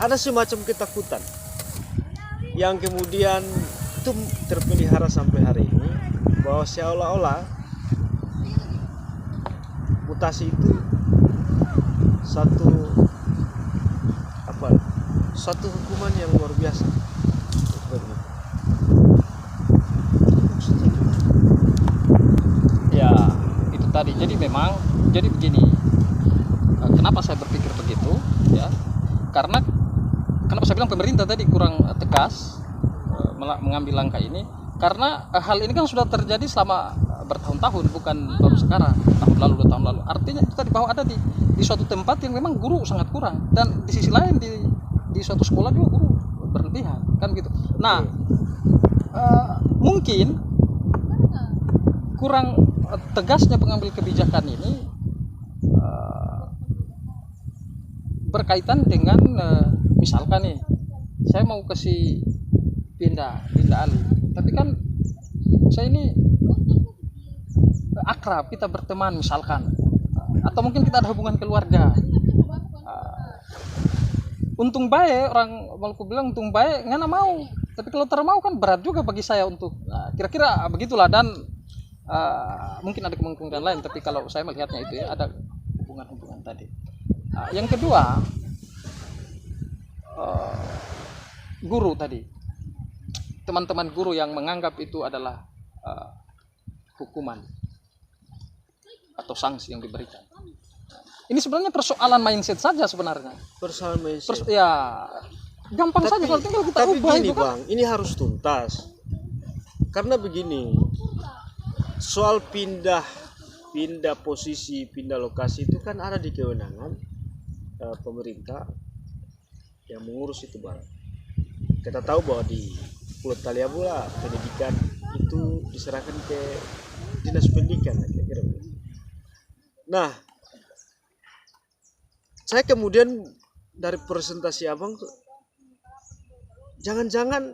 ada semacam ketakutan yang kemudian itu terpelihara sampai hari ini, bahwa seolah-olah mutasi itu satu hukuman yang luar biasa. Ya, itu tadi. Jadi memang, jadi begini. Kenapa saya berpikir begitu? Ya, karena kenapa saya bilang pemerintah tadi kurang tegas mengambil langkah ini? Karena hal ini kan sudah terjadi selama bertahun-tahun, bukan baru sekarang, tahun lalu, 2 tahun lalu. Artinya itu tadi bahwa ada di suatu tempat yang memang guru sangat kurang, dan di sisi lain di suatu sekolah juga guru berlebihan, kan gitu. Nah, mungkin kurang tegasnya pengambil kebijakan ini berkaitan dengan misalkan nih, saya mau kasih pindah alih, tapi kan saya ini akrab, kita berteman misalkan, atau mungkin kita ada hubungan keluarga. Untung baik, orang Maluku bilang untung baik ngana mau, tapi kalau termau kan berat juga bagi saya untuk kira-kira begitulah. Dan mungkin ada kemungkinan lain, tapi kalau saya melihatnya itu ya ada hubungan tadi. Yang kedua, guru tadi, teman-teman guru yang menganggap itu adalah hukuman atau sanksi yang diberikan. Ini sebenarnya persoalan mindset saja sebenarnya. Persoalan mindset. Ya, gampang saja kalau tinggal kita tapi ubah begini, itu kan. Bang, ini harus tuntas. Karena begini, soal pindah posisi, pindah lokasi itu kan ada di kewenangan pemerintah yang mengurus itu, Bang. Kita tahu bahwa di Pulau Taliabu lah pendidikan itu diserahkan ke dinas pendidikan, kira-kira begitu. Nah, saya kemudian dari presentasi abang, jangan-jangan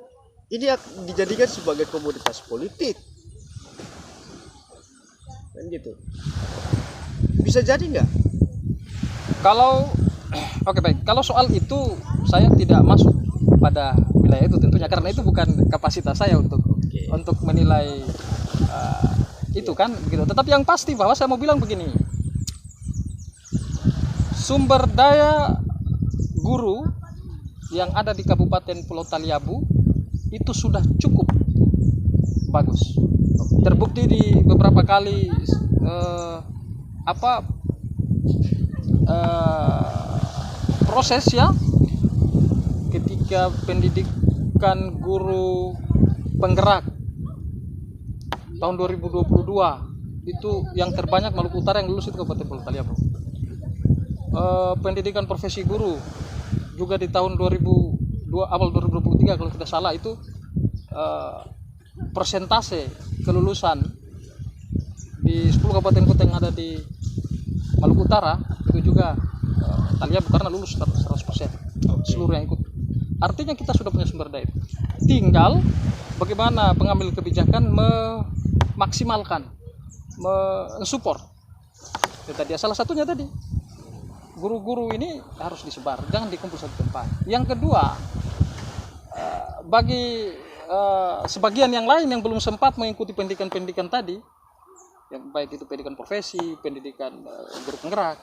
ini dijadikan sebagai komoditas politik, kan gitu. Bisa jadi nggak? Kalau oke, baik, kalau soal itu saya tidak masuk pada wilayah itu tentunya, karena itu bukan kapasitas saya untuk menilai itu kan begitu. Tetapi yang pasti bahwa saya mau bilang begini, sumber daya guru yang ada di Kabupaten Pulau Taliabu itu sudah cukup bagus. Terbukti di beberapa kali proses ya, ketika pendidikan guru penggerak tahun 2022 itu yang terbanyak Maluku Utara yang lulus itu Kabupaten Pulau Taliabu. Pendidikan profesi guru juga di tahun 2002 awal 2023 kalau tidak salah itu persentase kelulusan di 10 kabupaten kota yang ada di Maluku Utara itu juga Taliabu karena lulus 100% seluruh yang ikut. Artinya kita sudah punya sumber daya. Tinggal bagaimana pengambil kebijakan memaksimalkan, mensupport. Itu tadi salah satunya tadi. Guru-guru ini harus disebar, jangan dikumpul satu tempat. Yang kedua, bagi sebagian yang lain yang belum sempat mengikuti pendidikan tadi, yang baik itu pendidikan profesi, pendidikan guru penggerak,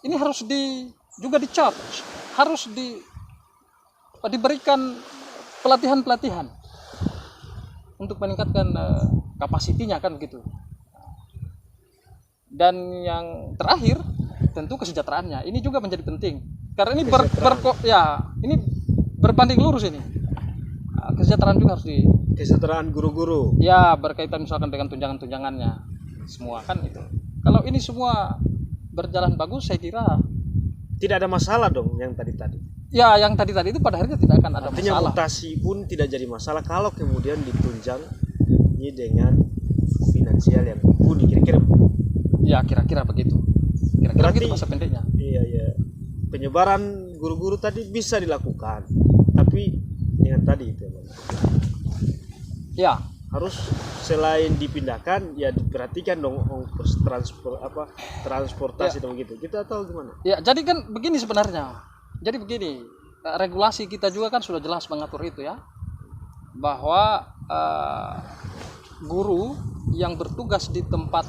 ini harus juga di-charge, harus diberikan pelatihan untuk meningkatkan kapasitinya kan begitu. Dan yang terakhir tentu kesejahteraannya ini juga menjadi penting, karena ini ini berbanding lurus ini. Kesejahteraan juga harus kesejahteraan guru-guru ya, berkaitan misalkan dengan tunjangan-tunjangannya semua kan itu. Kalau ini semua berjalan bagus, saya kira tidak ada masalah dong. Yang tadi ya, yang tadi itu pada akhirnya tidak akan ada artinya masalah. Mutasi pun tidak jadi masalah kalau kemudian ditunjang ini dengan finansial yang mumpuni, kira-kira ya, kira-kira begitu. Kira-kira berarti, begitu masa pendeknya. Iya. Penyebaran guru-guru tadi bisa dilakukan, tapi dengan tadi itu ya harus selain dipindahkan ya diperhatikan dong ongkos transportasi dan begitu. Kita tahu gimana? Ya, jadi kan begini sebenarnya. Jadi begini, regulasi kita juga kan sudah jelas mengatur itu ya, bahwa guru yang bertugas di tempat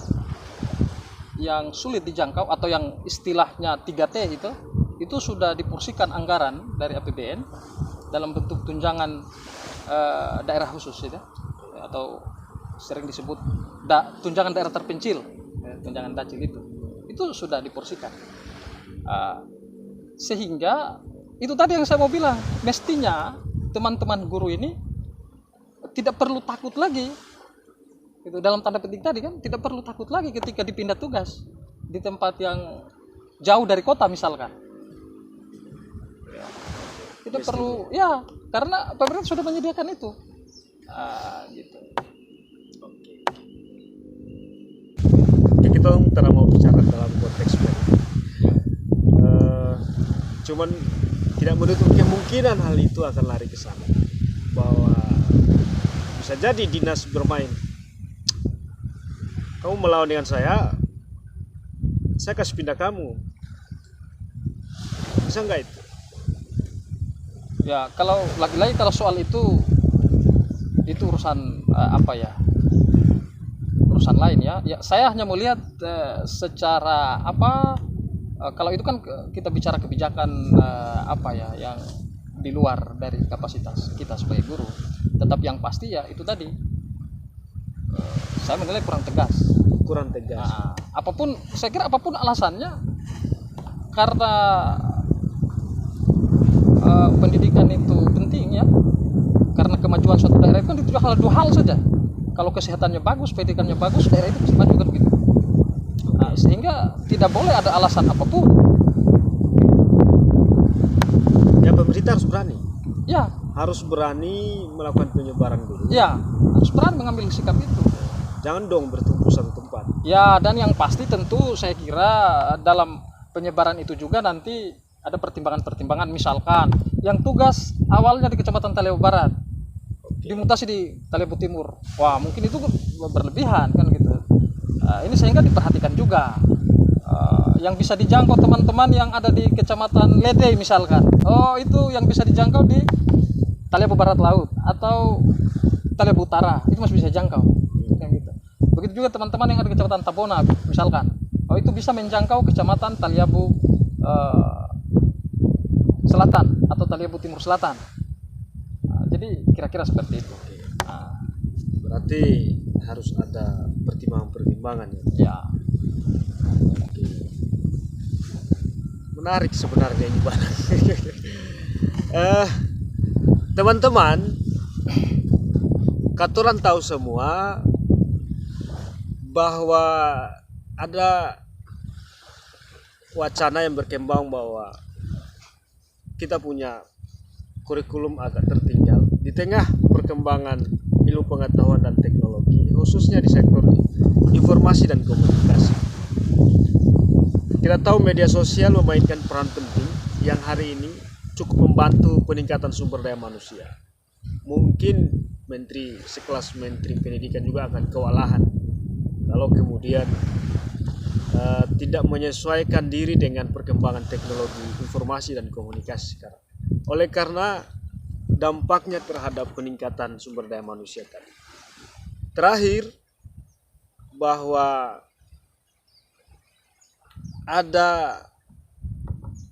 yang sulit dijangkau atau yang istilahnya 3T itu sudah diporsikan anggaran dari APBN dalam bentuk tunjangan daerah khusus itu, atau sering disebut tunjangan daerah terpencil, tunjangan dacil itu sudah diporsikan. Sehingga itu tadi yang saya mau bilang, mestinya teman-teman guru ini tidak perlu takut lagi. Itu dalam tanda petik tadi kan, tidak perlu takut lagi ketika dipindah tugas di tempat yang jauh dari kota misalkan. Tidak perlu ya, karena pemerintah sudah menyediakan itu. Gitu. Oke, kita tidak mau bicara dalam konteks cuman tidak menutup kemungkinan hal itu akan lari ke sana, bahwa bisa jadi dinas bermain, kamu melawan dengan saya kasih pindah kamu, bisa nggak itu? Ya kalau lagi-lagi kalau soal itu urusan urusan lain ya. Ya saya hanya melihat secara kalau itu kan kita bicara kebijakan yang di luar dari kapasitas kita sebagai guru. Tetap yang pasti ya itu tadi, saya menilai kurang tegas. Saya kira apapun alasannya, karena pendidikan itu penting ya, karena kemajuan suatu daerah itu kan itu dua hal saja. Kalau kesehatannya bagus, pendidikannya bagus, daerah itu bisa maju kan begitu. Sehingga tidak boleh ada alasan apapun. Ya pemerintah harus berani. Ya. Harus berani melakukan penyebaran dulu. Ya, harus berani mengambil sikap itu. Jangan dong bertumpu satu tempat. Ya, dan yang pasti tentu saya kira dalam penyebaran itu juga nanti ada pertimbangan-pertimbangan, misalkan yang tugas awalnya di Kecamatan Talebo Barat dimutasi di Talebo Timur. Wah, mungkin itu berlebihan kan gitu. Ini sehingga diperhatikan juga yang bisa dijangkau teman-teman yang ada di Kecamatan Lede misalkan. Oh, itu yang bisa dijangkau di Talebo Barat Laut atau Talebo Utara, itu masih bisa jangkau. Gitu. Begitu juga teman-teman yang ada di Kecamatan Tabona misalkan. Oh, itu bisa menjangkau Kecamatan Taliabu Selatan atau Taliabu Timur Selatan. Jadi kira-kira seperti itu. Berarti harus ada pertimbangan-pertimbangan ya. Ya. Menarik sebenarnya ini Bang. Teman-teman, katuran tahu semua bahwa ada wacana yang berkembang bahwa kita punya kurikulum agak tertinggal di tengah perkembangan ilmu pengetahuan dan teknologi, khususnya di sektor informasi dan komunikasi. Kita tahu media sosial memainkan peran penting yang hari ini cukup membantu peningkatan sumber daya manusia. Mungkin sekelas Menteri Pendidikan juga akan kewalahan kalau kemudian tidak menyesuaikan diri dengan perkembangan teknologi informasi dan komunikasi sekarang. Oleh karena dampaknya terhadap peningkatan sumber daya manusia tadi. Terakhir, bahwa ada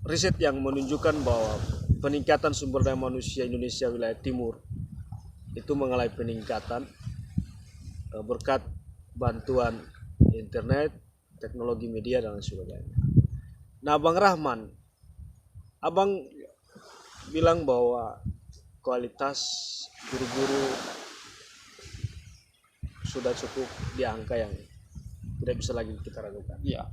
riset yang menunjukkan bahwa peningkatan sumber daya manusia Indonesia wilayah timur itu mengalami peningkatan berkat bantuan internet, teknologi media dan sebagainya. Nah, Bang Rahman, Abang bilang bahwa kualitas guru-guru sudah cukup di angka yang tidak bisa lagi kita ragukan. Iya.